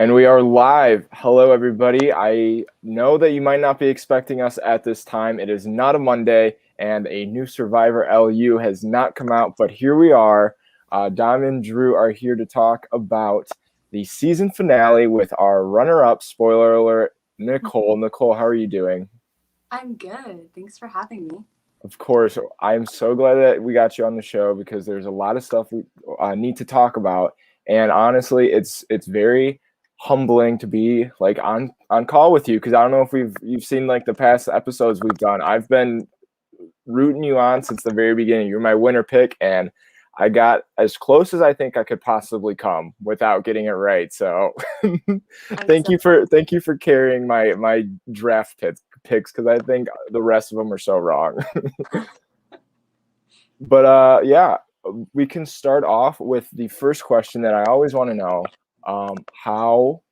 And we are live. Hello, everybody. I know that you might not be expecting us at this time. It is not a Monday, and a new Survivor LU has not come out, but here we are. Dom and Drew are here to talk about the season finale with our runner-up, spoiler alert, Nicole. Nicole, how are you doing? I'm good. Thanks for having me. Of course, I'm so glad that we got you on the show because there's a lot of stuff we need to talk about, and honestly, it's very humbling to be like on call with you because I don't know if you've seen like the past episodes we've done. I've been rooting you on since the very beginning. You're my winner pick, and I got as close as I think I could possibly come without getting it right. So, I'm so thank you for carrying my draft picks because I think the rest of them are so wrong. But yeah, we can start off with the first question that I always want to know. How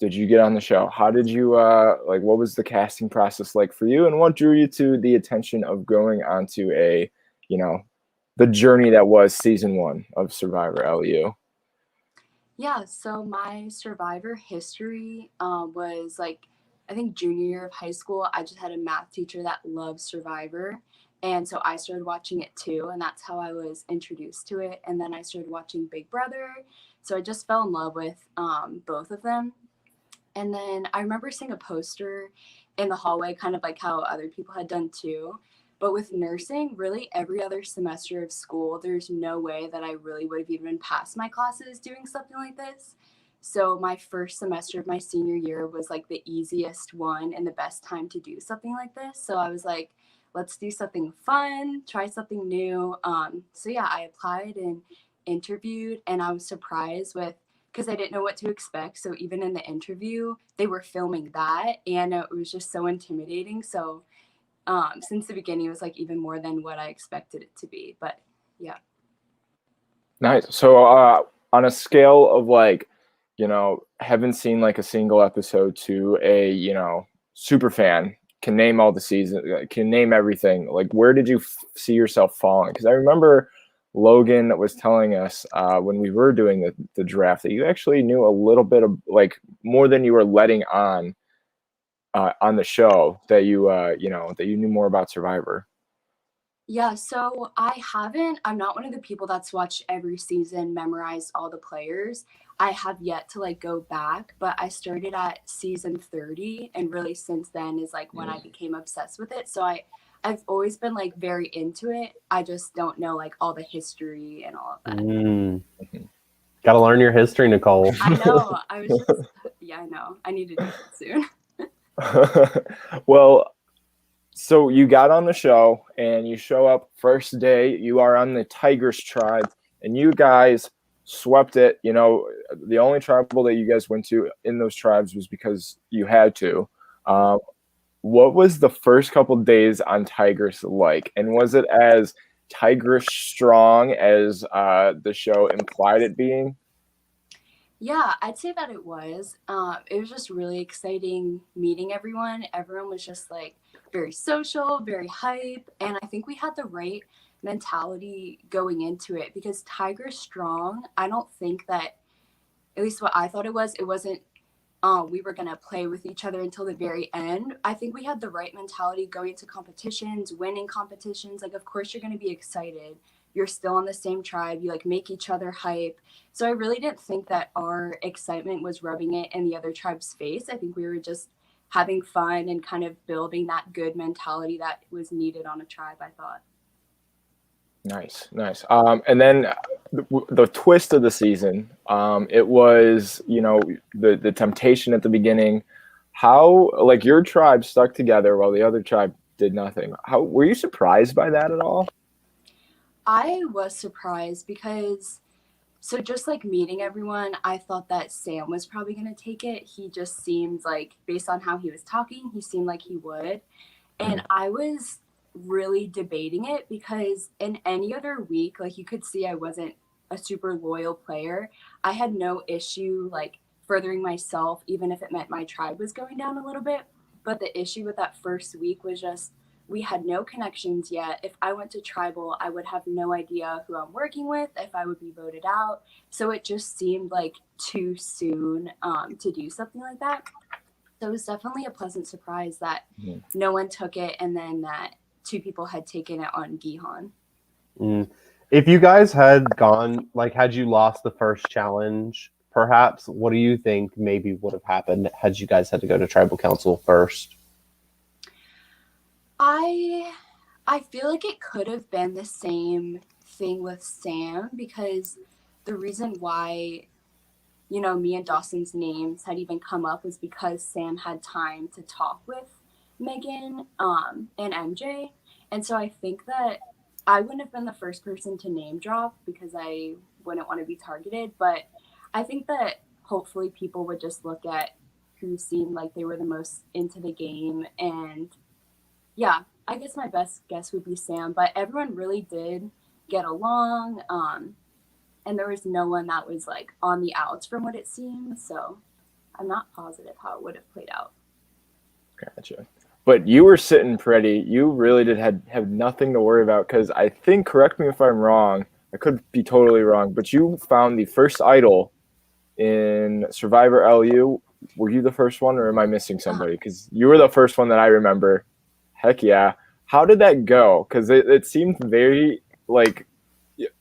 did you get on the show? How did you like? What was the casting process like for you, and what drew you to the attention of going onto a, you know, the journey that was season 1 of Survivor LU? yeah. So my Survivor history was like, I think junior year of high school. I just had a math teacher that loved Survivor, and so I started watching it too, and that's how I was introduced to it. And then I started watching Big Brother, so I just fell in love with both of them. And then I remember seeing a poster in the hallway, kind of like how other people had done too. But with nursing, really every other semester of school, there's no way that I really would have even passed my classes doing something like this. So my first semester of my senior year was like the easiest one and the best time to do something like this. So I was like, let's do something fun, try something new. So yeah, I applied and interviewed, and I was surprised with because I didn't know what to expect. So even in the interview, they were filming that, and it was just so intimidating. So since the beginning, it was like even more than what I expected it to be. But yeah. Nice. So on a scale of like, haven't seen like a single episode to a, super fan, can name all the seasons, can name everything. Like, where did you see yourself falling? Because I remember Logan was telling us when we were doing the draft that you actually knew a little bit of like more than you were letting on the show, that that you knew more about Survivor. Yeah, so I'm not one of the people that's watched every season, memorized all the players. I have yet to like go back, but I started at season 30, and really since then is like when I became obsessed with it. So I've always been like very into it. I just don't know like all the history and all of that. Mm. Got to learn your history, Nicole. I know. I was just yeah, I know. I need to do that soon. Well, so you got on the show and you show up first day. You are on the Tigers tribe, and you guys swept it. The only tribal that you guys went to in those tribes was because you had to. Uh, what was the first couple days on Tigers like, and was it as tigerish strong as the show implied it being? Yeah, I'd say that it was. It was just really exciting meeting everyone. Everyone was just like very social, very hype, and I think we had the right mentality going into it because Tiger Strong, I don't think that, at least what I thought it wasn't we were going to play with each other until the very end. I think we had the right mentality going into competitions, winning competitions. Like, of course, you're going to be excited. You're still on the same tribe. You like make each other hype. So I really didn't think that our excitement was rubbing it in the other tribe's face. I think we were just having fun and kind of building that good mentality that was needed on a tribe, I thought. Nice, nice. And then the twist of the season, it was, the temptation at the beginning. How, like, your tribe stuck together while the other tribe did nothing. How were you surprised by that at all? I was surprised because so just like meeting everyone, I thought that Sam was probably going to take it. He just seemed like, based on how he was talking, he seemed like he would. And I was really debating it because in any other week, like you could see I wasn't a super loyal player. I had no issue like furthering myself, even if it meant my tribe was going down a little bit. But the issue with that first week was just we had no connections yet. If I went to tribal, I would have no idea who I'm working with, if I would be voted out. So it just seemed like too soon to do something like that. So it was definitely a pleasant surprise that no one took it, and then that 2 people had taken it on Gihan. If you guys had gone, like, had you lost the first challenge, perhaps, what do you think maybe would have happened had you guys had to go to tribal council first? I feel like it could have been the same thing with Sam, because the reason why, you know, me and Dawson's names had even come up was because Sam had time to talk with Megan and MJ. And so I think that I wouldn't have been the first person to name drop because I wouldn't want to be targeted. But I think that hopefully people would just look at who seemed like they were the most into the game. And yeah, I guess my best guess would be Sam. But everyone really did get along. And there was no one that was like on the outs from what it seemed. So I'm not positive how it would have played out. Gotcha. But you were sitting pretty. You really did have nothing to worry about, because I think, correct me if I'm wrong, I could be totally wrong, but you found the first idol in Survivor LU. Were you the first one, or am I missing somebody? Because you were the first one that I remember. Heck yeah. How did that go? Because it seemed very like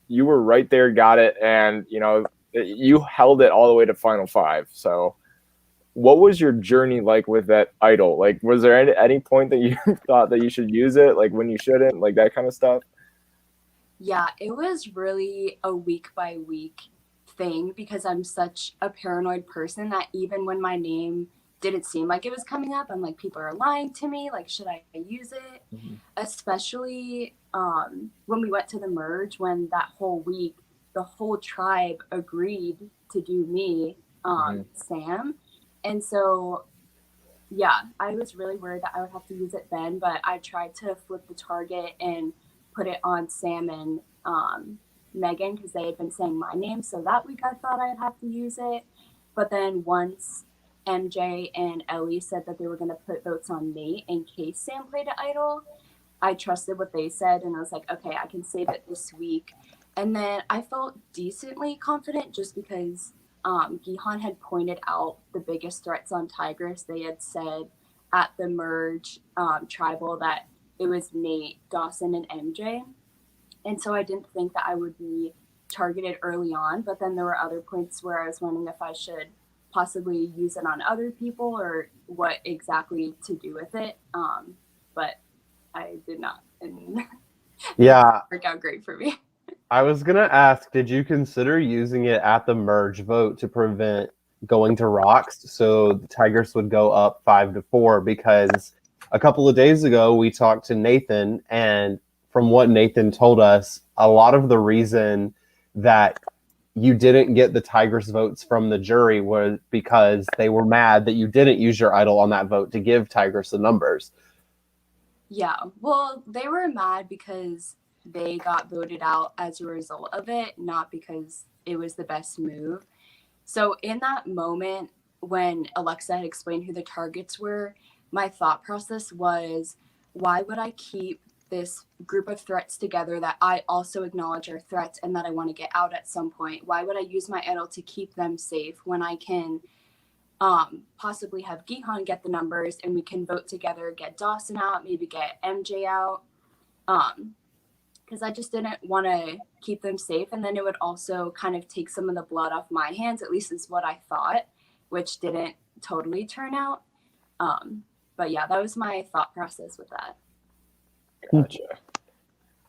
you were right there, got it, and you know you held it all the way to final 5. So what was your journey like with that idol? Like, was there any point that you thought that you should use it, like when you shouldn't, like that kind of stuff? Yeah, it was really a week by week thing, because I'm such a paranoid person that even when my name didn't seem like it was coming up, I'm like, people are lying to me. Like, should I use it? Especially when we went to the merge, when that whole week, the whole tribe agreed to do me, Sam. And so, yeah, I was really worried that I would have to use it then, but I tried to flip the target and put it on Sam and Megan, because they had been saying my name. So that week I thought I'd have to use it. But then once MJ and Ellie said that they were going to put votes on Nate in case Sam played an idol, I trusted what they said, and I was like, okay, I can save it this week. And then I felt decently confident just because Gihan had pointed out the biggest threats on Tigress. They had said at the merge tribal that it was Nate, Dawson, and MJ. And so I didn't think that I would be targeted early on, but then there were other points where I was wondering if I should possibly use it on other people or what exactly to do with it. But I did not. And Yeah. it worked out great for me. I was going to ask, did you consider using it at the merge vote to prevent going to rocks so the Tigers would go up 5-4? Because a couple of days ago, we talked to Nathan, and from what Nathan told us, a lot of the reason that you didn't get the Tigers votes from the jury was because they were mad that you didn't use your idol on that vote to give Tigers the numbers. Yeah, well, they were mad because they got voted out as a result of it, not because it was the best move. So in that moment, when Alexa had explained who the targets were, my thought process was, why would I keep this group of threats together that I also acknowledge are threats and that I want to get out at some point? Why would I use my idol to keep them safe when I can possibly have Gihan get the numbers and we can vote together, get Dawson out, maybe get MJ out? Because I just didn't want to keep them safe. And then it would also kind of take some of the blood off my hands, at least is what I thought, which didn't totally turn out. But yeah, that was my thought process with that. Gotcha.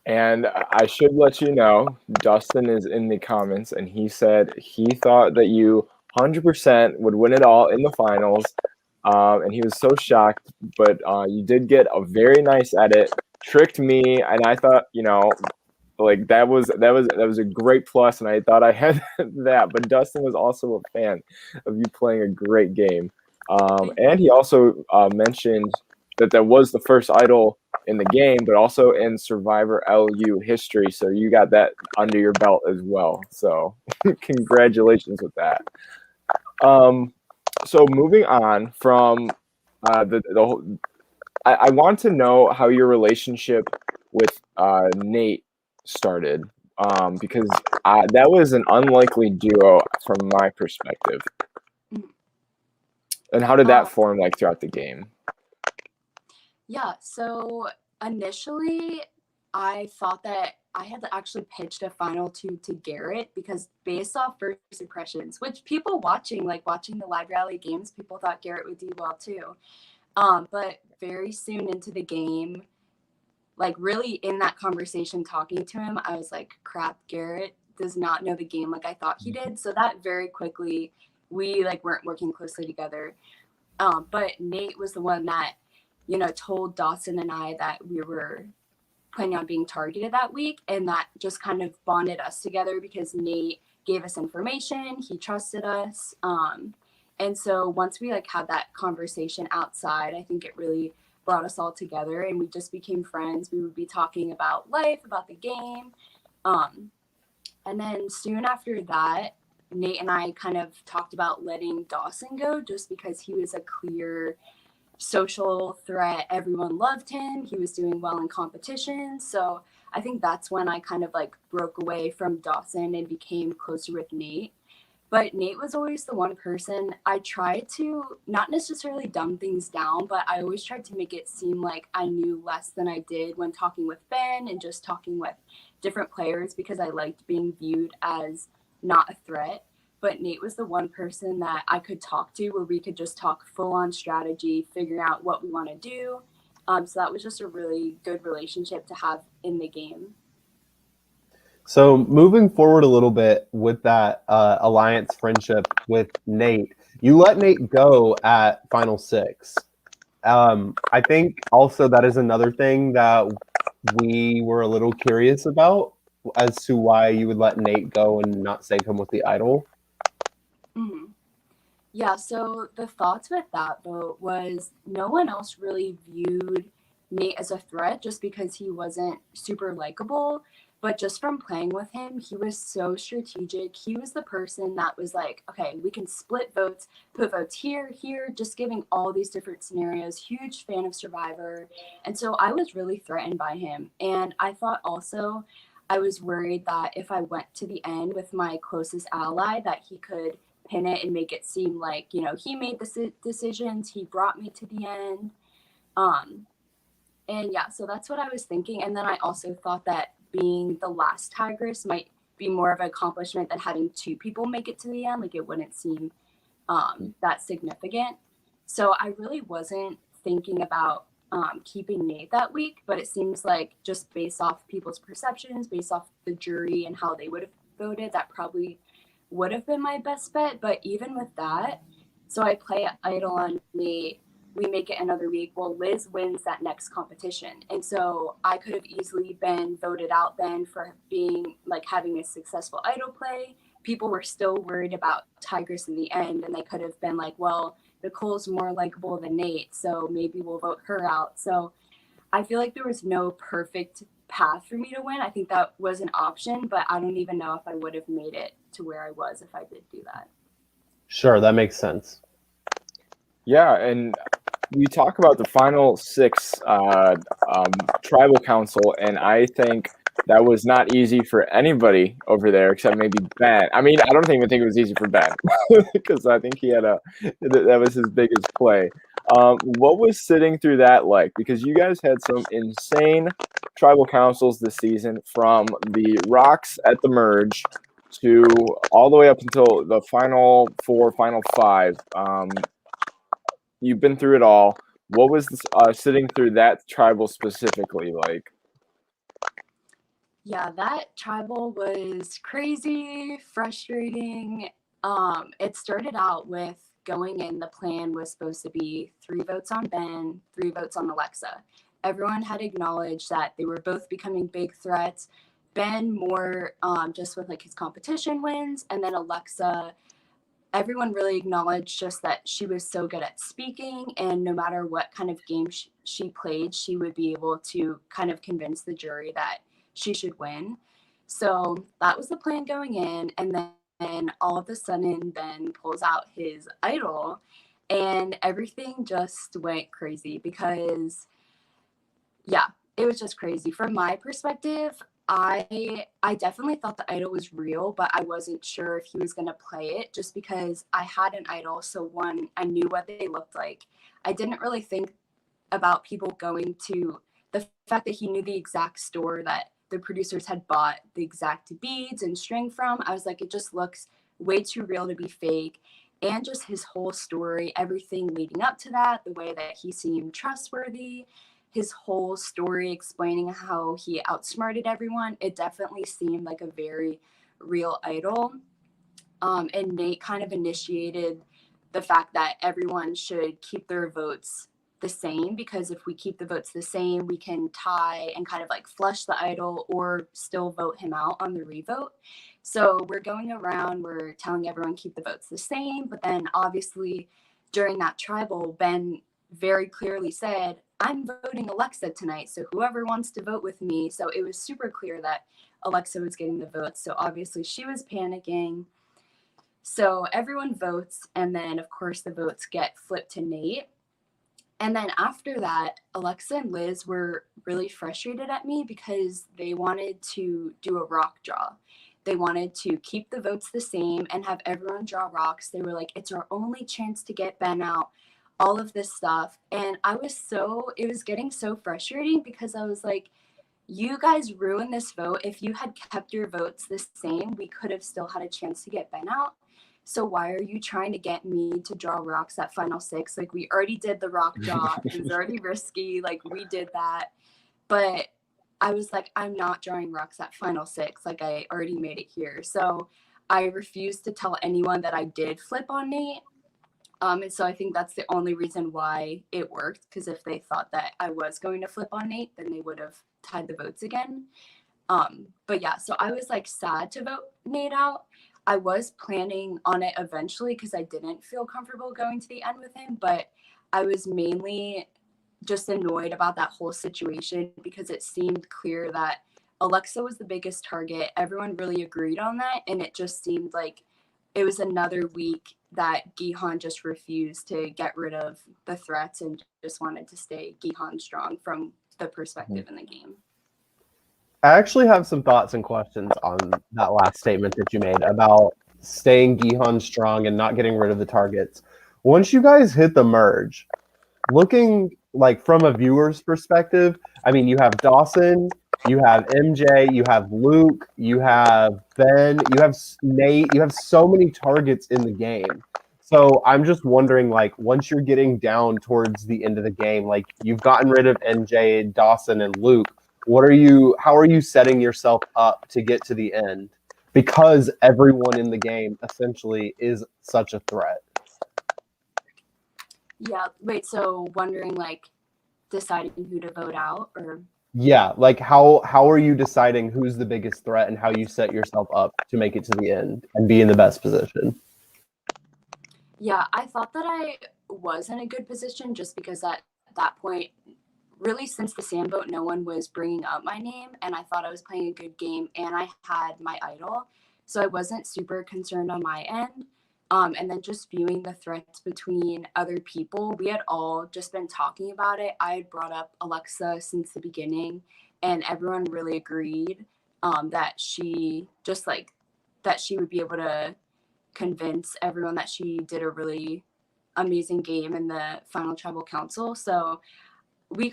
And I should let you know, Dustin is in the comments, and he said he thought that you 100% would win it all in the finals. And he was so shocked, but you did get a very nice edit, tricked me, and I thought, you know, like that was a great plus, and I thought I had that. But Dustin was also a fan of you playing a great game, and he also mentioned that there was the first idol in the game, but also in Survivor LU history. So you got that under your belt as well. So congratulations with that. So moving on from I want to know how your relationship with Nate started, because that was an unlikely duo from my perspective. Mhm. And how did that Um, form like throughout the game? Yeah, so initially I thought that I had actually pitched a final two to Garrett because based off first impressions, which people watching, like watching the live rally games, people thought Garrett would do well too. But very soon into the game, like really in that conversation talking to him, I was like, crap, Garrett does not know the game like I thought he did. So that very quickly we like weren't working closely together. But Nate was the one that, told Dawson and I that we were planning on being targeted that week. And that just kind of bonded us together because Nate gave us information, he trusted us. And so once we like had that conversation outside, I think it really brought us all together and we just became friends. We would be talking about life, about the game. Um, and then soon after that, Nate and I kind of talked about letting Dawson go just because he was a clear social threat. Everyone loved him. He was doing well in competition. So I think that's when I kind of like broke away from Dawson and became closer with Nate. But Nate was always the one person I tried to not necessarily dumb things down, but I always tried to make it seem like I knew less than I did when talking with Ben and just talking with different players because I liked being viewed as not a threat. But Nate was the one person that I could talk to where we could just talk full on strategy, figure out what we want to do. So that was just a really good relationship to have in the game. So moving forward a little bit with that alliance friendship with Nate, you let Nate go at Final Six. I think also that is another thing that we were a little curious about as to why you would let Nate go and not say come with the idol. Mhm. Yeah, so the thoughts with that vote was no one else really viewed Nate as a threat just because he wasn't super likable. But just from playing with him, he was so strategic. He was the person that was like, okay, we can split votes, put votes here, here, just giving all these different scenarios. Huge fan of Survivor. And so I was really threatened by him. And I thought also, I was worried that if I went to the end with my closest ally, that he could pin it and make it seem like he made the decisions, he brought me to the end. Um and yeah, so that's what I was thinking. And then I also thought that being the last tigress might be more of an accomplishment than having two people make it to the end. Like it wouldn't seem that significant. So I really wasn't thinking about keeping Nate that week, but it seems like just based off people's perceptions, based off the jury and how they would have voted, that probably would have been my best bet. But even with that, so I play idol on Nate, we make it another week. Well, Liz wins that next competition. And so I could have easily been voted out then for being like having a successful idol play. People were still worried about Tigress in the end, and they could have been like, well, Nicole's more likable than Nate, so maybe we'll vote her out. So I feel like there was no perfect path for me to win. I think that was an option, but I don't even know if I would have made it to where I was if I did do that. Sure, that makes sense. Yeah, and we talk about the final six tribal council, and I think that was not easy for anybody over there except maybe Ben. I mean, I don't even think it was easy for Ben because I think he had that was his biggest play. What was sitting through that like? Because you guys had some insane tribal councils this season, from the rocks at the merge to all the way up until the final four, final five. You've been through it all. What was this, sitting through that tribal specifically like? Yeah, that tribal was crazy, frustrating. It started out with going in, the plan was supposed to be 3 votes on Ben, 3 votes on Alexa. Everyone had acknowledged that they were both becoming big threats. Ben more just with like his competition wins, and then Alexa, everyone really acknowledged just that she was so good at speaking, and no matter what kind of game she played, she would be able to kind of convince the jury that she should win. So that was the plan going in, and then all of a sudden Ben pulls out his idol, and everything just went crazy because, yeah, it was just crazy. From my perspective, I definitely thought the idol was real, but I wasn't sure if he was going to play it just because I had an idol. So one, I knew what they looked like. I didn't really think about people going to the fact that he knew the exact store that the producers had bought the exact beads and string from. I was like, it just looks way too real to be fake. And just his whole story, everything leading up to that, the way that he seemed trustworthy, his whole story explaining how he outsmarted everyone, it definitely seemed like a very real idol. And Nate kind of initiated the fact that everyone should keep their votes the same, because if we keep the votes the same, we can tie and kind of like flush the idol or still vote him out on the revote. So we're going around, we're telling everyone keep the votes the same, but then obviously during that tribal, Ben very clearly said, I'm voting Alexa tonight, so whoever wants to vote with me. So it was super clear that Alexa was getting the votes. So obviously she was panicking. So everyone votes, and then of course the votes get flipped to Nate. And then after that, Alexa and Liz were really frustrated at me because they wanted to do a rock draw. They wanted to keep the votes the same and have everyone draw rocks. They were like, it's our only chance to get Ben out, all of this stuff. And it was getting so frustrating because I was like, you guys ruined this vote. If you had kept your votes the same, we could have still had a chance to get Ben out. So why are you trying to get me to draw rocks at final six? Like, we already did the rock draw. It was already risky. Like, we did that. But I was like, I'm not drawing rocks at final six. Like, I already made it here. So I refused to tell anyone that I did flip on Nate. And so I think that's the only reason why it worked, because if they thought that I was going to flip on Nate, then they would have tied the votes again. But yeah, so I was like sad to vote Nate out. I was planning on it eventually because I didn't feel comfortable going to the end with him, but I was mainly just annoyed about that whole situation because it seemed clear that Alexa was the biggest target. Everyone really agreed on that, and it just seemed like it was another week that Gihan just refused to get rid of the threats and just wanted to stay Gihan strong from the perspective in the game. I actually have some thoughts and questions on that last statement that you made about staying Gihan strong and not getting rid of the targets. Once you guys hit the merge, looking like from a viewer's perspective, I mean, you have Dawson, you have MJ, you have Luke, you have Ben, you have Nate, you have so many targets in the game. So I'm just wondering, like, once you're getting down towards the end of the game, like you've gotten rid of MJ, Dawson, and Luke, how are you setting yourself up to get to the end? Because everyone in the game essentially is such a threat. Yeah, wait, so wondering like deciding who to vote out, or yeah, like how are you deciding who's the biggest threat and how you set yourself up to make it to the end and be in the best position? Yeah, I thought that I was in a good position just because at that point, really since the sand vote, no one was bringing up my name, and I thought I was playing a good game, and I had my idol, so I wasn't super concerned on my end. And then just viewing the threats between other people, we had all just been talking about it. I had brought up Alexa since the beginning, and everyone really agreed that she would be able to convince everyone that she did a really amazing game in the final tribal council. So we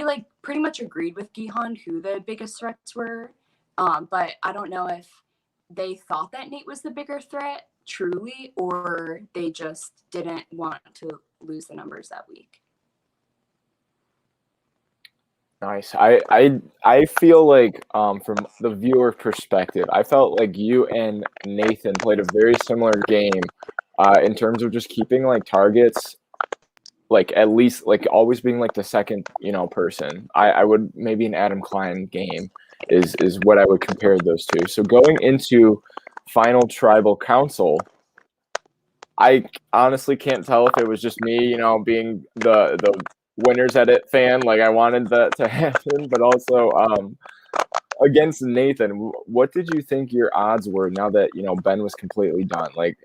like pretty much agreed with Gihan who the biggest threats were. But I don't know if they thought that Nate was the bigger threat truly, or they just didn't want to lose the numbers that week. Nice. I feel like from the viewer perspective, I felt like you and Nathan played a very similar game in terms of just keeping like targets, like at least like always being like the second person. I would maybe an Adam Klein game is what I would compare those two. So going into final tribal council, I honestly can't tell if it was just me, being the winners edit fan, like I wanted that to happen, but also against Nathan, what did you think your odds were now that Ben was completely done? Like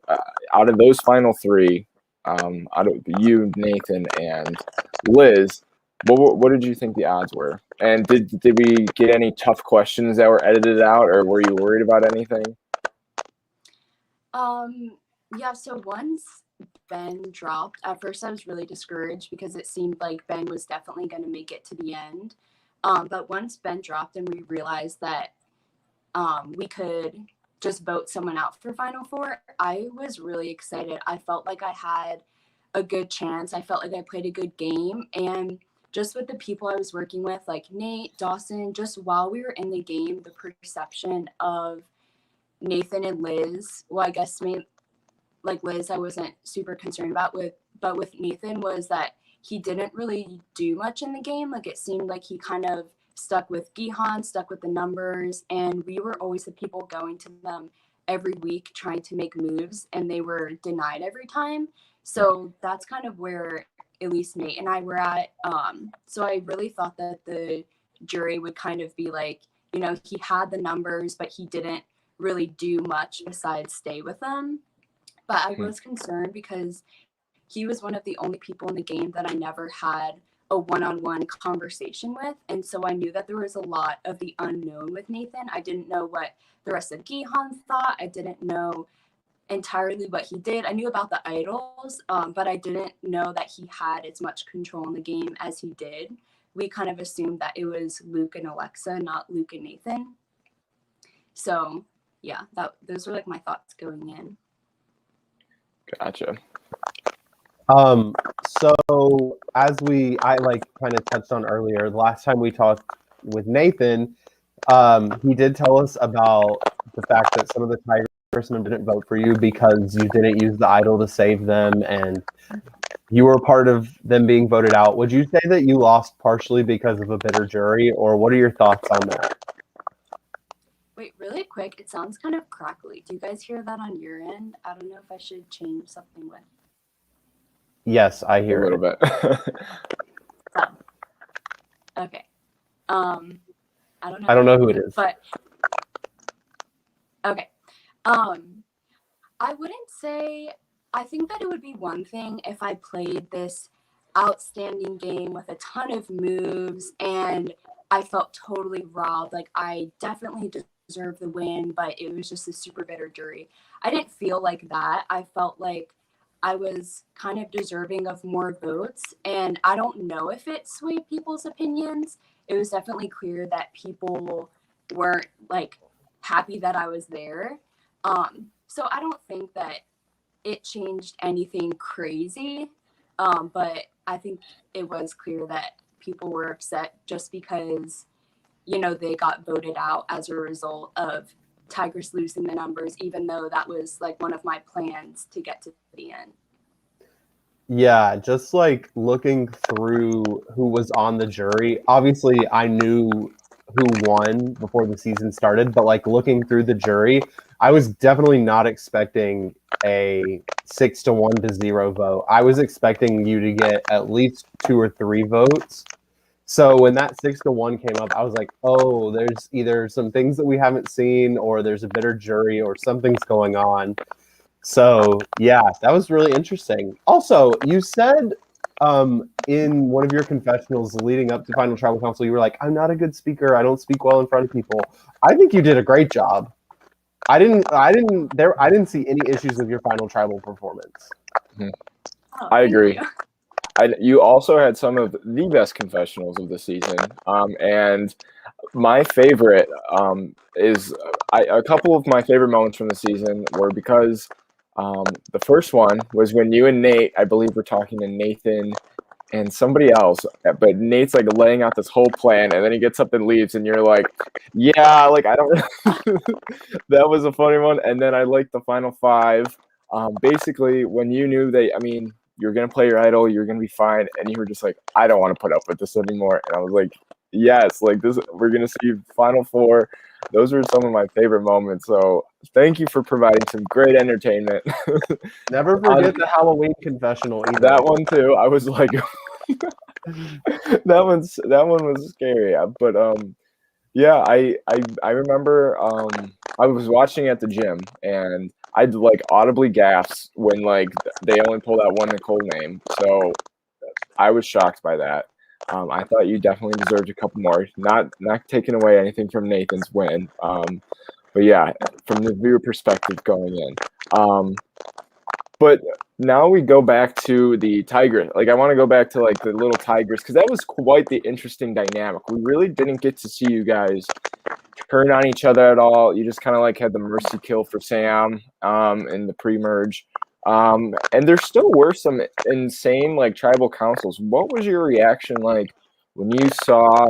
out of those final three, out of you, Nathan, and Liz, what did you think the odds were? And did we get any tough questions that were edited out, or were you worried about anything? Yeah, so once Ben dropped, at first I was really discouraged because it seemed like Ben was definitely going to make it to the end. But once Ben dropped and we realized that we could just vote someone out for Final Four, I was really excited. I felt like I had a good chance. I felt like I played a good game. And just with the people I was working with, like Nate, Dawson, just while we were in the game, the perception of Nathan and Liz, well, I guess like Liz, I wasn't super concerned about but with Nathan was that he didn't really do much in the game. Like it seemed like he kind of stuck with Gihan, stuck with the numbers, and we were always the people going to them every week trying to make moves, and they were denied every time. So that's kind of where at least Nate and I were at. So I really thought that the jury would kind of be like, he had the numbers, but he didn't really do much besides stay with them. But I was concerned because he was one of the only people in the game that I never had a one-on-one conversation with. And so I knew that there was a lot of the unknown with Nathan. I didn't know what the rest of Gihan thought. I didn't know entirely what he did. I knew about the idols, but I didn't know that he had as much control in the game as he did. We kind of assumed that it was Luke and Alexa, not Luke and Nathan. So yeah, those were like my thoughts going in. Gotcha. So as I kind of touched on earlier, the last time we talked with Nathan, he did tell us about the fact that some of the Tigersmen didn't vote for you because you didn't use the idol to save them, and you were part of them being voted out. Would you say that you lost partially because of a bitter jury, or what are your thoughts on that? Wait, really quick, it sounds kind of crackly. Do you guys hear that on your end? I don't know if I should change something with. Yes, I hear a little bit. Okay. I don't know who it is. But okay. I wouldn't say, I think that it would be one thing if I played this outstanding game with a ton of moves and I felt totally robbed. Like I definitely deserved the win, but it was just a super bitter jury. I didn't feel like that. I felt like I was kind of deserving of more votes, and I don't know if it swayed people's opinions. It was definitely clear that people weren't like happy that I was there. So I don't think that it changed anything crazy, but I think it was clear that people were upset just because, they got voted out as a result of Tigers losing the numbers, even though that was like one of my plans to get to the end. Yeah, just like looking through who was on the jury. Obviously, I knew who won before the season started, but like looking through the jury, I was definitely not expecting a 6-1-0 vote. I was expecting you to get at least 2 or 3 votes. So when that 6-1 came up, I was like, oh, there's either some things that we haven't seen, or there's a bitter jury, or something's going on. So yeah, that was really interesting. Also, you said in one of your confessionals leading up to Final Tribal Council, you were like, I'm not a good speaker. I don't speak well in front of people. I think you did a great job. I didn't see any issues with your Final Tribal performance. Oh, I agree. you. You also had some of the best confessionals of the season, and my favorite is a couple of my favorite moments from the season were because the first one was when you and Nate, I believe, were talking to Nathan and somebody else, but Nate's like laying out this whole plan, and then he gets up and leaves, and you're like, yeah, like I don't. That was a funny one, and then I liked the final 5. Basically, when you knew that, I mean, you're gonna play your idol, you're gonna be fine, and you were just like, I don't want to put up with this anymore, and I was like, yes, like this, we're gonna see Final 4. Those were some of my favorite moments. So thank you for providing some great entertainment. Never forget the Halloween confessional either. That one too. I was like, that one was scary. But Yeah, I remember I was watching at the gym and I'd like audibly gasp when like they only pulled out one Nicole name. So I was shocked by that. I thought you definitely deserved a couple more. Not taking away anything from Nathan's win. But yeah, from the viewer perspective going in. But now we go back to the tigress. Like I want to go back to like the little tigress because that was quite the interesting dynamic. We really didn't get to see you guys turn on each other at all. You just kind of like had the mercy kill for Sam in the pre-merge. And there still were some insane like tribal councils. What was your reaction like when you saw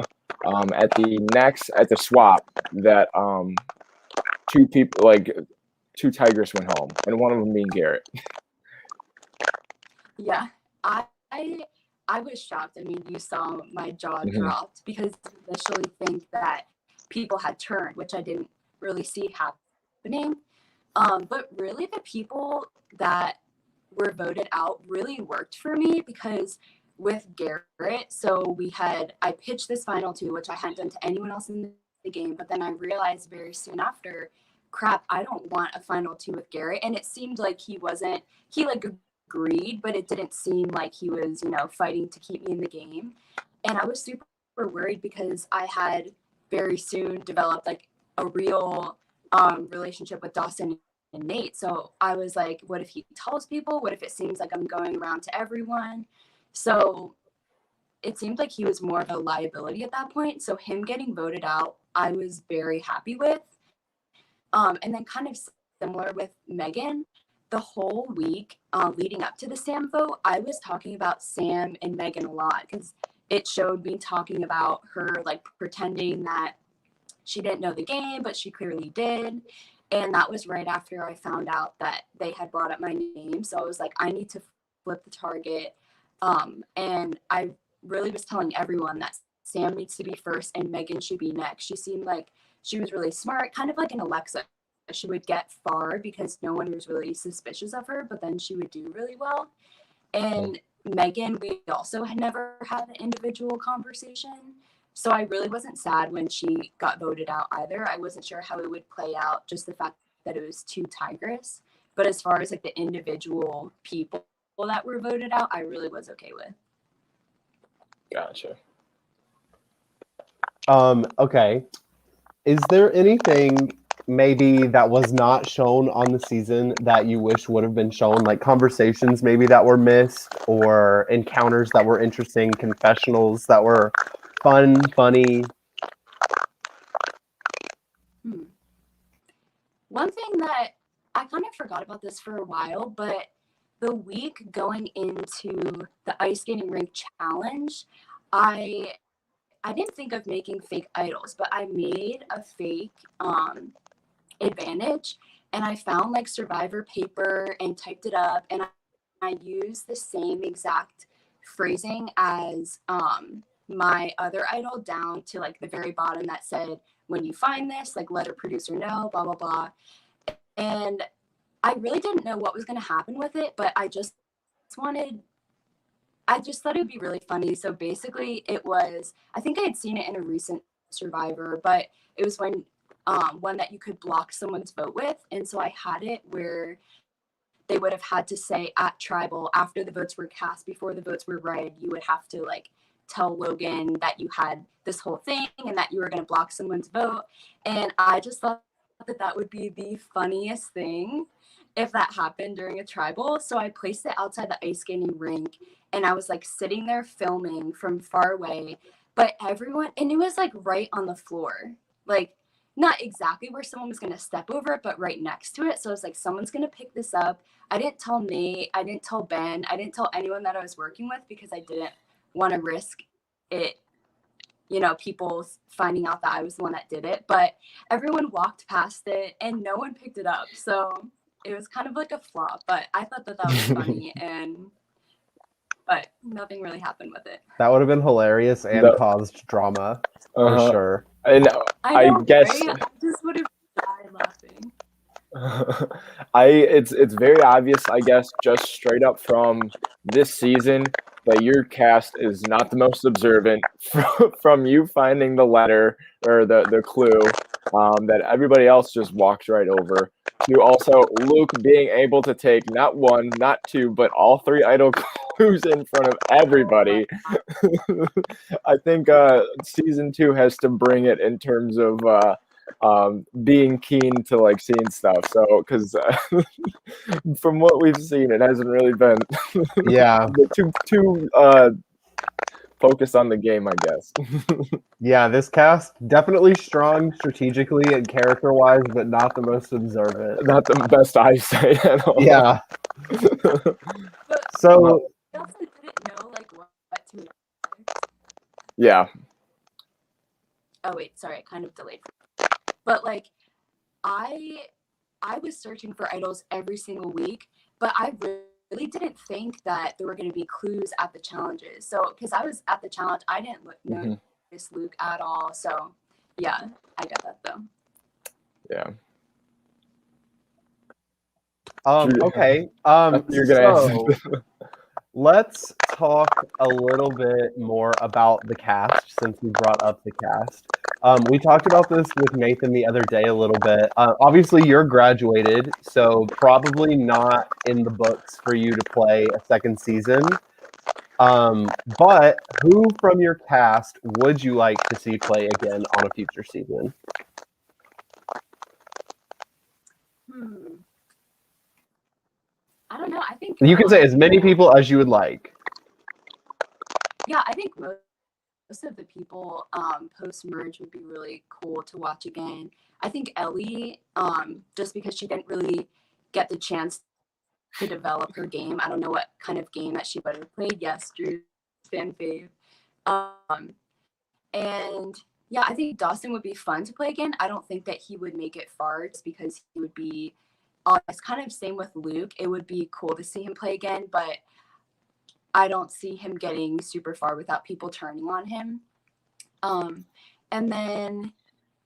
at the swap that two tigers went home and one of them being Garrett? Yeah, I I was shocked. I mean, you saw my jaw dropped because I initially think that people had turned, which I didn't really see happening. But really, the people that were voted out really worked for me because with Garrett, so I pitched this final two, which I hadn't done to anyone else in the game, but then I realized very soon after, crap, I don't want a final two with Garrett. And it seemed like he like agreed, but it didn't seem like he was, fighting to keep me in the game. And I was super worried because I had very soon developed like a real relationship with Dawson and Nate. So I was like, what if he tells people? What if it seems like I'm going around to everyone? So it seemed like he was more of a liability at that point. So him getting voted out, I was very happy with. And then kind of similar with Megan, the whole week leading up to the Sam vote, I was talking about Sam and Megan a lot because it showed me talking about her like pretending that she didn't know the game, but she clearly did. And that was right after I found out that they had brought up my name. So I was like, I need to flip the target. And I really was telling everyone that Sam needs to be first and Megan should be next. She seemed like she was really smart, kind of like an Alexa. She would get far because no one was really suspicious of her, but then she would do really well. And Megan, we also had never had an individual conversation. So I really wasn't sad when she got voted out either. I wasn't sure how it would play out, just the fact that it was two Tigress. But as far as like the individual people that were voted out, I really was okay with. Gotcha. Okay. Is there anything maybe that was not shown on the season that you wish would have been shown, like conversations maybe that were missed or encounters that were interesting, confessionals that were funny? One thing that I kind of forgot about this for a while, but the week going into the ice skating rink challenge, I didn't think of making fake idols, but I made a fake advantage, and I found like survivor paper and typed it up, and I used the same exact phrasing as my other idol down to like the very bottom that said, when you find this, like let a producer know, blah blah blah. And I really didn't know what was going to happen with it, but I just thought it would be really funny. So basically it was, I think I had seen it in a recent Survivor, but it was when one that you could block someone's vote with. And so I had it where they would have had to say at tribal after the votes were cast, before the votes were read, you would have to like tell Logan that you had this whole thing and that you were going to block someone's vote. And I just thought that would be the funniest thing if that happened during a tribal. So I placed it outside the ice skating rink and I was like sitting there filming from far away, but everyone, and it was like right on the floor, like not exactly where someone was going to step over it, but right next to it. So I was like, someone's going to pick this up. I didn't tell Nate, I didn't tell Ben, I didn't tell anyone that I was working with because I didn't want to risk it, people finding out that I was the one that did it. But everyone walked past it and no one picked it up. So it was kind of like a flop, but I thought that was funny, but nothing really happened with it. That would have been hilarious and caused drama for sure. And I guess right? I just would have died laughing. It's very obvious, I guess, just straight up from this season, that your cast is not the most observant from you finding the letter or the clue that everybody else just walked right over, to also Luke being able to take not one, not two, but all three idle clues in front of everybody. I think season 2 has to bring it in terms of being keen to like seeing stuff. So, because from what we've seen, it hasn't really been Yeah. too focused on the game, I guess. Yeah, this cast definitely strong strategically and character-wise, but not the most observant. Not the best eyesight at all. Yeah. But So we also didn't know like what to expect. Yeah. Oh wait, sorry, I kind of delayed. But like I was searching for idols every single week, but I really didn't think that there were going to be clues at the challenges. So because I was at the challenge, I didn't notice Luke at all. So yeah, I get that though. Yeah. okay. You're gonna So let's talk a little bit more about the cast, since we brought up the cast. We talked about this with Nathan the other day a little bit. Obviously, you're graduated, so probably not in the books for you to play a second season. But who from your cast would you like to see play again on a future season? I don't know. I think You can say as many people as you would like. Yeah, I think most of the people post merge would be really cool to watch again. I think Ellie, just because she didn't really get the chance to develop her game. I don't know what kind of game that she would have played. Yes, Drew's fan fave. And yeah, I think Dawson would be fun to play again. I don't think that he would make it far just because he would be it's kind of same with Luke. It would be cool to see him play again, but I don't see him getting super far without people turning on him. And then,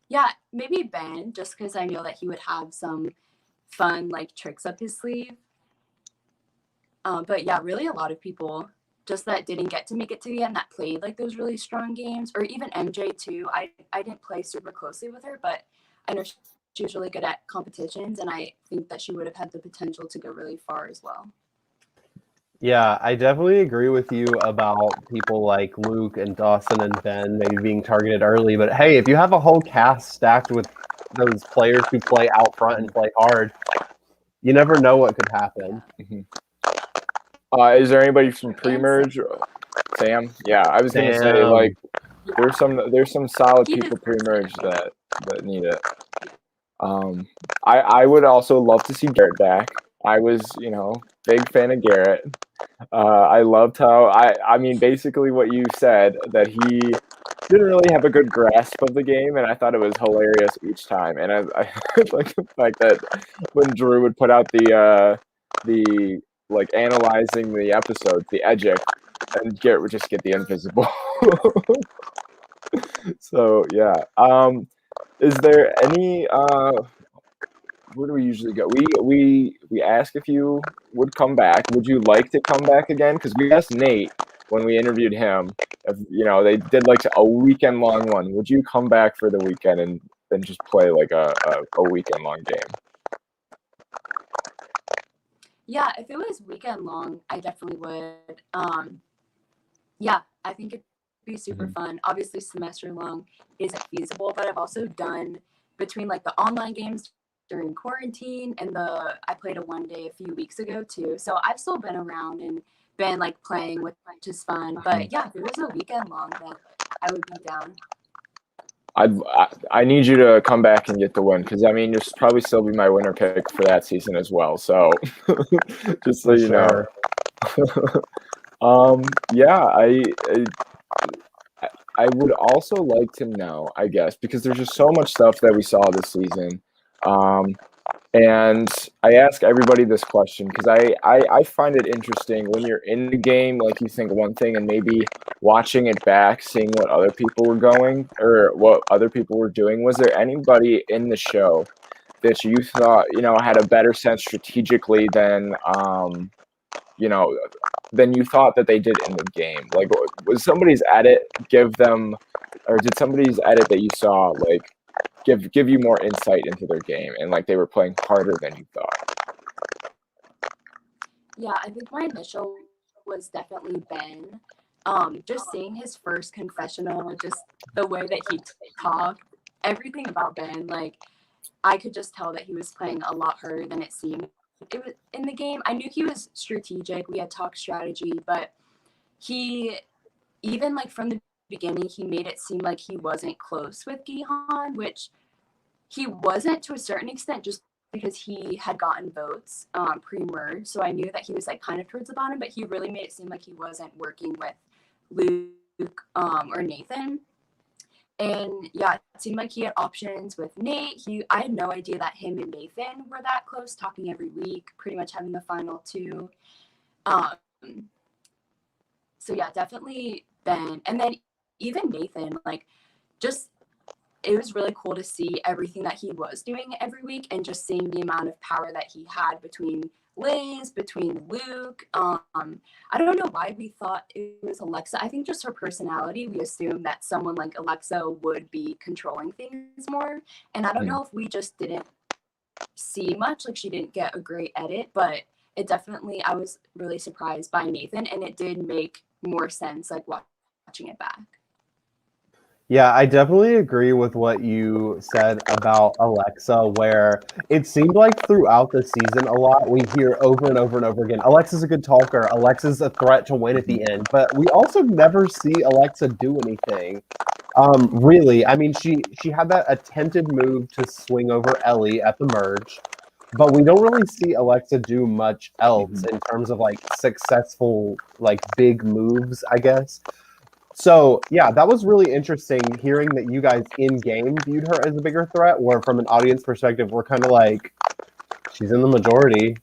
yeah, maybe Ben, just because I know that he would have some fun like tricks up his sleeve. But yeah, really a lot of people just that didn't get to make it to the end that played like those really strong games, or even MJ too. I didn't play super closely with her, but I know she was really good at competitions, and I think that she would have had the potential to go really far as well. Yeah, I definitely agree with you about people like Luke and Dawson and Ben maybe being targeted early. But hey, if you have a whole cast stacked with those players who play out front and play hard, you never know what could happen. Is there anybody from pre-merge? Sam? Yeah, I was gonna say like there's some solid people pre-merge that need it. I would also love to see Garrett back. I was, big fan of Garrett. I loved how I mean basically what you said, that he didn't really have a good grasp of the game, and I thought it was hilarious each time. And I like the fact that when Drew would put out the like analyzing the episodes, the eject, and Garrett would just get the invisible. So yeah. Is there any where do we usually go? We ask if you would come back. Would you like to come back again? Because we asked Nate when we interviewed him if they did like a weekend long one. Would you come back for the weekend and then just play like a weekend long game? Yeah, if it was weekend long, I definitely would. Yeah, I think it'd be super fun. Obviously, semester long isn't feasible, but I've also done between like the online games during quarantine and I played a one day a few weeks ago too. So I've still been around and been like playing, which is fun. But yeah, if it was a weekend long, then I would be down. I need you to come back and get the win, because I mean you'll probably still be my winner pick for that season as well. So just so you know. Yeah, I would also like to know, I guess, because there's just so much stuff that we saw this season. And I ask everybody this question because I find it interesting when you're in the game, like you think one thing, and maybe watching it back, seeing what other people were going or what other people were doing. Was there anybody in the show that you thought, had a better sense strategically than than you thought that they did in the game? Like, was somebody's edit give them, or did somebody's edit that you saw like give you more insight into their game and like they were playing harder than you thought? Yeah, I think my initial was definitely Ben. Just seeing his first confessional, just the way that he talked, everything about Ben, like I could just tell that he was playing a lot harder than it seemed. It was in the game. I knew he was strategic. We had talked strategy, but he, even like from the beginning, he made it seem like he wasn't close with Gihan, which he wasn't to a certain extent, just because he had gotten votes pre-merge. So I knew that he was like kind of towards the bottom, but he really made it seem like he wasn't working with Luke or Nathan. And yeah, it seemed like he had options with Nate. I had no idea that him and Nathan were that close, talking every week, pretty much having the final two. Um, so yeah, definitely Ben. And then even Nathan, like just it was really cool to see everything that he was doing every week and just seeing the amount of power that he had between Liz, between Luke. I don't know why we thought it was Alexa. I think just her personality, we assumed that someone like Alexa would be controlling things more. And I don't know if we just didn't see much, like she didn't get a great edit, but it definitely, I was really surprised by Nathan, and it did make more sense like watching it back. Yeah, I definitely agree with what you said about Alexa, where it seemed like throughout the season a lot we hear over and over and over again, Alexa's a good talker, Alexa's a threat to win at the end, but we also never see Alexa do anything. Really, I mean, she had that attempted move to swing over Ellie at the merge, but we don't really see Alexa do much else in terms of like successful, like big moves, I guess. So yeah, that was really interesting hearing that you guys in game viewed her as a bigger threat, where from an audience perspective, we're kind of like, she's in the majority.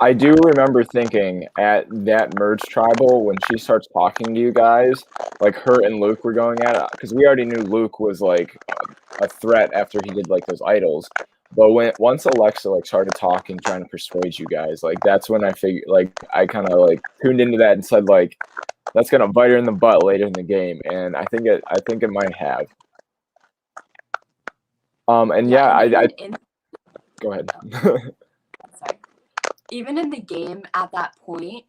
I do remember thinking at that merge tribal when she starts talking to you guys, like her and Luke were going at it, because we already knew Luke was like a threat after he did like those idols. But once Alexa like started talking, trying to persuade you guys, like that's when I figured, like I kind of like tuned into that and said like that's gonna bite her in the butt later in the game, and I think it might have. And yeah, I go ahead. Sorry. Even in the game at that point,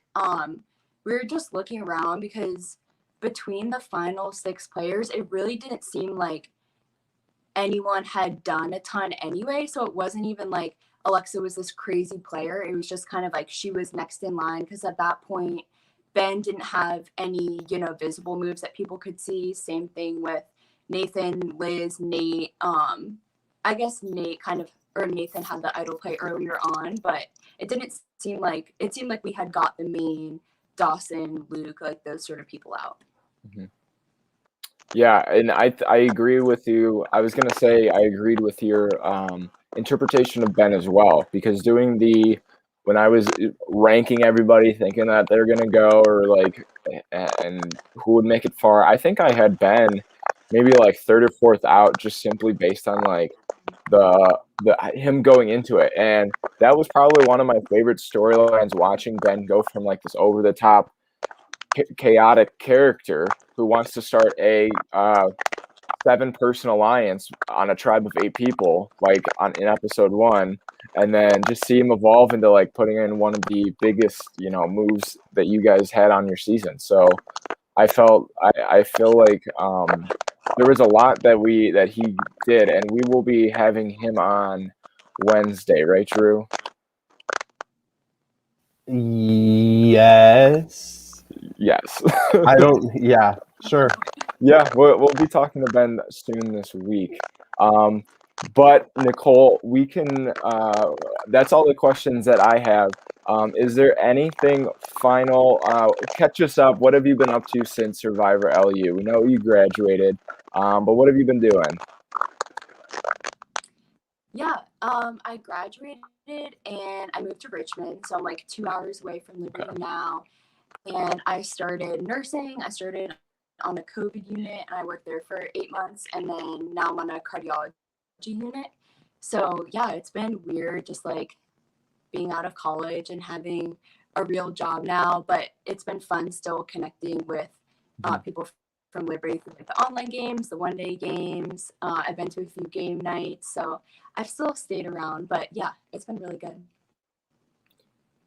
we were just looking around because between the final 6 players, it really didn't seem like anyone had done a ton anyway. So it wasn't even like Alexa was this crazy player. It was just kind of like she was next in line because at that point, Ben didn't have any, visible moves that people could see. Same thing with Nathan, Liz, Nate. I guess Nathan had the idol play earlier on, but it seemed like we had got the main Dawson, Luke, like those sort of people out. Yeah, and I agree with you. I was gonna say I agreed with your interpretation of Ben as well, because when I was ranking everybody, thinking that they're gonna go or like, and who would make it far, I think I had Ben maybe like 3rd or 4th out, just simply based on like the him going into it, and that was probably one of my favorite storylines, watching Ben go from like this over the top chaotic character who wants to start a 7-person alliance on a tribe of 8 people, like in episode 1, and then just see him evolve into like putting in one of the biggest, moves that you guys had on your season. So I feel like there was a lot that he did, and we will be having him on Wednesday, right, Drew? Yes. I don't. Yeah, sure. Yeah, we'll be talking to Ben soon this week. But Nicole, we can. That's all the questions that I have. Is there anything final? Catch us up. What have you been up to since Survivor LU? We know you graduated, but what have you been doing? Yeah, I graduated and I moved to Richmond, so I'm like 2 hours away from Liberty now. And I started nursing. I started on the COVID unit, and I worked there for 8 months, and then now I'm on a cardiology unit. So yeah, it's been weird, just like being out of college and having a real job now, but it's been fun still connecting with people from Liberty through like the online games, the one-day games. I've been to a few game nights, so I've still stayed around. But yeah, it's been really good.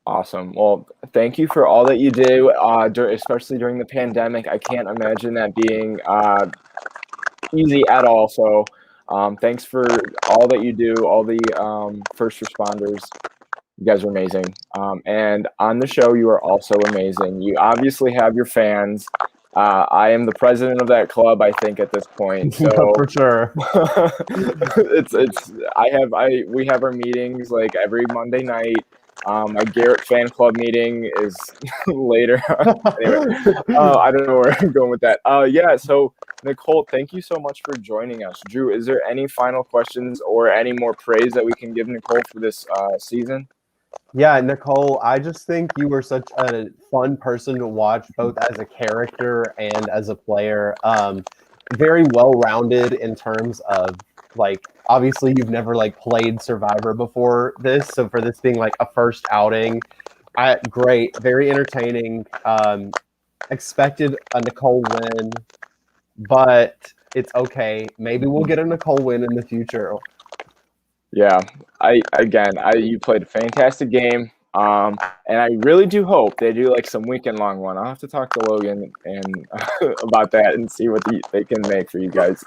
Awesome. Well, thank you for all that you do, especially during the pandemic. I can't imagine that being easy at all. So thanks for all that you do, all the first responders. You guys are amazing. And on the show, you are also amazing. You obviously have your fans. I am the president of that club, I think, at this point. So Yeah, for sure. We have our meetings like every Monday night. My Garrett fan club meeting is later. Anyway, I don't know where I'm going with that. Yeah, so Nicole, thank you so much for joining us. Drew, is there any final questions or any more praise that we can give Nicole for this season? Yeah, Nicole, I just think you were such a fun person to watch, both as a character and as a player. Very well-rounded in terms of, like, obviously you've never like played Survivor before this, so for this being like a first outing, great, very entertaining. Expected a Nicole win, but it's okay. Maybe we'll get a Nicole win in the future. Yeah, you played a fantastic game, and I really do hope they do like some weekend long one. I'll have to talk to Logan and about that and see what they can make for you guys.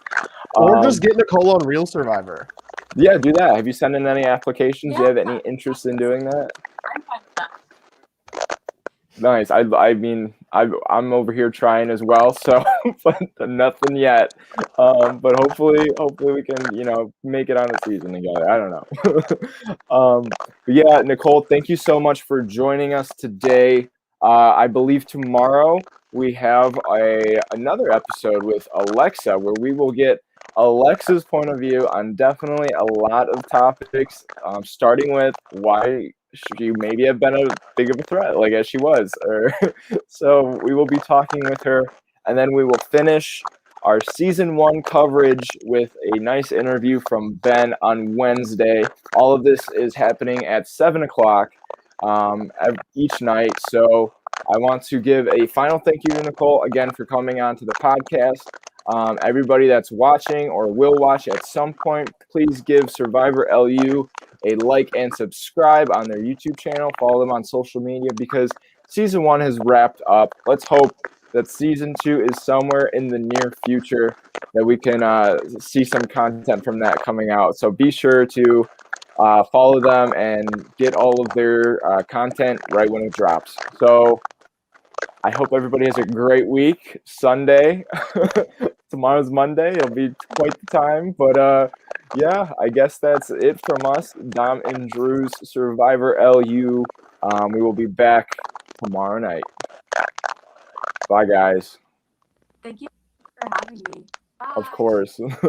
Or just get Nicole on Real Survivor. Yeah, do that. Have you sent in any applications? Do you have Yeah. any interest in doing that? I'm fine with that. Nice. I mean, I'm over here trying as well, so but nothing yet. But hopefully we can, make it on a season together. I don't know. But yeah, Nicole, thank you so much for joining us today. I believe tomorrow we have another episode with Alexa where we will get Alexa's point of view on definitely a lot of topics, starting with why she maybe have been a big of a threat, like as she was. So we will be talking with her, and then we will finish our season 1 coverage with a nice interview from Ben on Wednesday. All of this is happening at 7 o'clock each night. So I want to give a final thank you to Nicole again for coming on to the podcast. Everybody that's watching or will watch at some point, please give Survivor LU a like and subscribe on their YouTube channel. Follow them on social media because season 1 has wrapped up. Let's hope that season 2 is somewhere in the near future, that we can see some content from that coming out. So be sure to follow them and get all of their content right when it drops. So I hope everybody has a great week. Sunday, tomorrow's Monday. It'll be quite the time. But yeah, I guess that's it from us, Dom and Drew's Survivor LU. We will be back tomorrow night. Bye, guys. Thank you for having me. Bye. Of course.